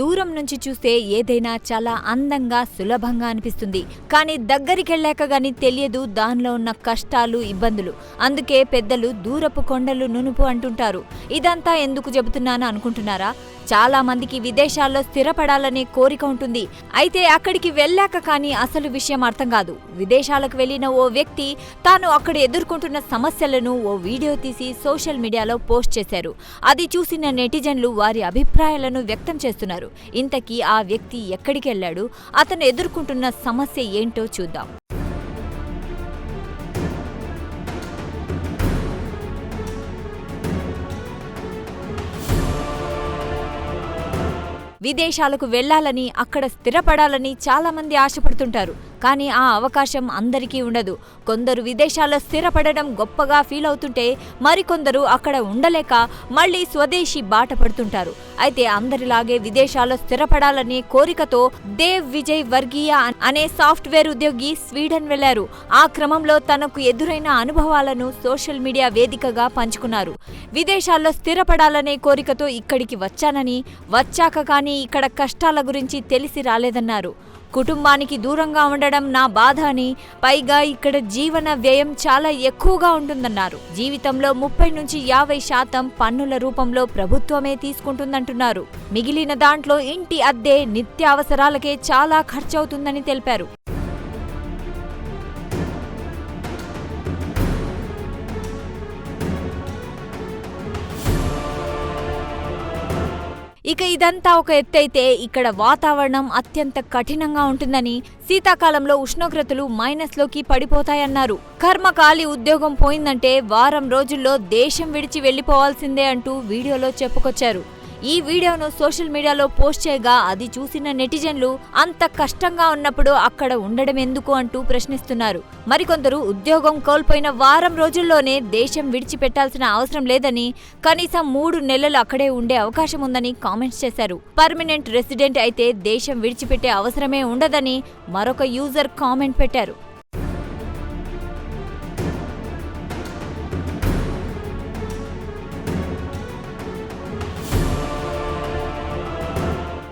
దూరం నుంచి చూస్తే ఏదైనా చాలా అందంగా సులభంగా అనిపిస్తుంది. కానీ దగ్గరికెళ్ళాక గాని తెలియదు దానిలో ఉన్న కష్టాలు, ఇబ్బందులు. అందుకే పెద్దలు దూరపు కొండలు నునుపు అంటుంటారు. ఇదంతా ఎందుకు చెబుతున్నాను అనుకుంటున్నారా? చాలా మందికి విదేశాల్లో స్థిరపడాలనే కోరిక ఉంటుంది. అయితే అక్కడికి వెళ్ళాక కానీ అసలు విషయం అర్థం కాదు. విదేశాలకు వెళ్లిన ఓ వ్యక్తి తాను అక్కడ ఎదుర్కొంటున్న సమస్యలను ఓ వీడియో తీసి సోషల్ మీడియాలో పోస్ట్ చేశారు. అది చూసిన నెటిజన్లు వారి అభిప్రాయాలను వ్యక్తం చేస్తున్నారు. ఇంతకీ ఆ వ్యక్తి ఎక్కడికి వెళ్ళాడు, అతను ఎదుర్కొంటున్న సమస్య ఏంటో చూద్దాం. విదేశాలకు వెళ్లాలని, అక్కడ స్థిరపడాలని చాలామంది ఆశపడుతుంటారు. కానీ ఆ అవకాశం అందరికీ ఉండదు. కొందరు విదేశాల్లో స్థిరపడడం గొప్పగా ఫీల్ అవుతుంటే మరికొందరు అక్కడ ఉండలేక మళ్లీ స్వదేశీ బాట పడుతుంటారు. అయితే అందరిలాగే విదేశాల్లో స్థిరపడాలనే కోరికతో దేవ్ విజయ్ వర్గీయ అనే సాఫ్ట్వేర్ ఉద్యోగి స్వీడన్ వెళ్లారు. ఆ క్రమంలో తనకు ఎదురైన అనుభవాలను సోషల్ మీడియా వేదికగా పంచుకున్నారు. విదేశాల్లో స్థిరపడాలనే కోరికతో ఇక్కడికి వచ్చానని, వచ్చాక కానీ ఇక్కడ కష్టాల గురించి తెలిసి రాలేదన్నారు. కుటుంబానికి దూరంగా ఉండడం నా బాధ అని, పైగా ఇక్కడ జీవన వ్యయం చాలా ఎక్కువగా ఉంటుందన్నారు. జీవితంలో 30-50% పన్నుల రూపంలో ప్రభుత్వమే తీసుకుంటుందంటున్నారు. మిగిలిన దాంట్లో ఇంటి అద్దె, నిత్యావసరాలకే చాలా ఖర్చవుతుందని తెలిపారు. ఇక ఇదంతా ఒక ఎత్తైతే ఇక్కడ వాతావరణం అత్యంత కఠినంగా ఉంటుందని, శీతాకాలంలో ఉష్ణోగ్రతలు మైనస్లోకి పడిపోతాయన్నారు. కర్మకాలి ఉద్యోగం పోయిందంటే వారం రోజుల్లో దేశం విడిచి వెళ్లిపోవాల్సిందే అంటూ వీడియోలో చెప్పుకొచ్చారు. ఈ వీడియోను సోషల్ మీడియాలో పోస్ట్ చేయగా అది చూసిన నెటిజన్లు అంత కష్టంగా ఉన్నప్పుడు అక్కడ ఉండడం ఎందుకు అంటూ ప్రశ్నిస్తున్నారు. మరికొందరు ఉద్యోగం కోల్పోయిన వారం రోజుల్లోనే దేశం విడిచిపెట్టాల్సిన అవసరం లేదని, కనీసం 3 నెలలు అక్కడే ఉండే అవకాశం ఉందని కామెంట్స్ చేశారు. పర్మనెంట్ రెసిడెంట్ అయితే దేశం విడిచిపెట్టే అవసరమే ఉండదని మరొక యూజర్ కామెంట్ పెట్టారు.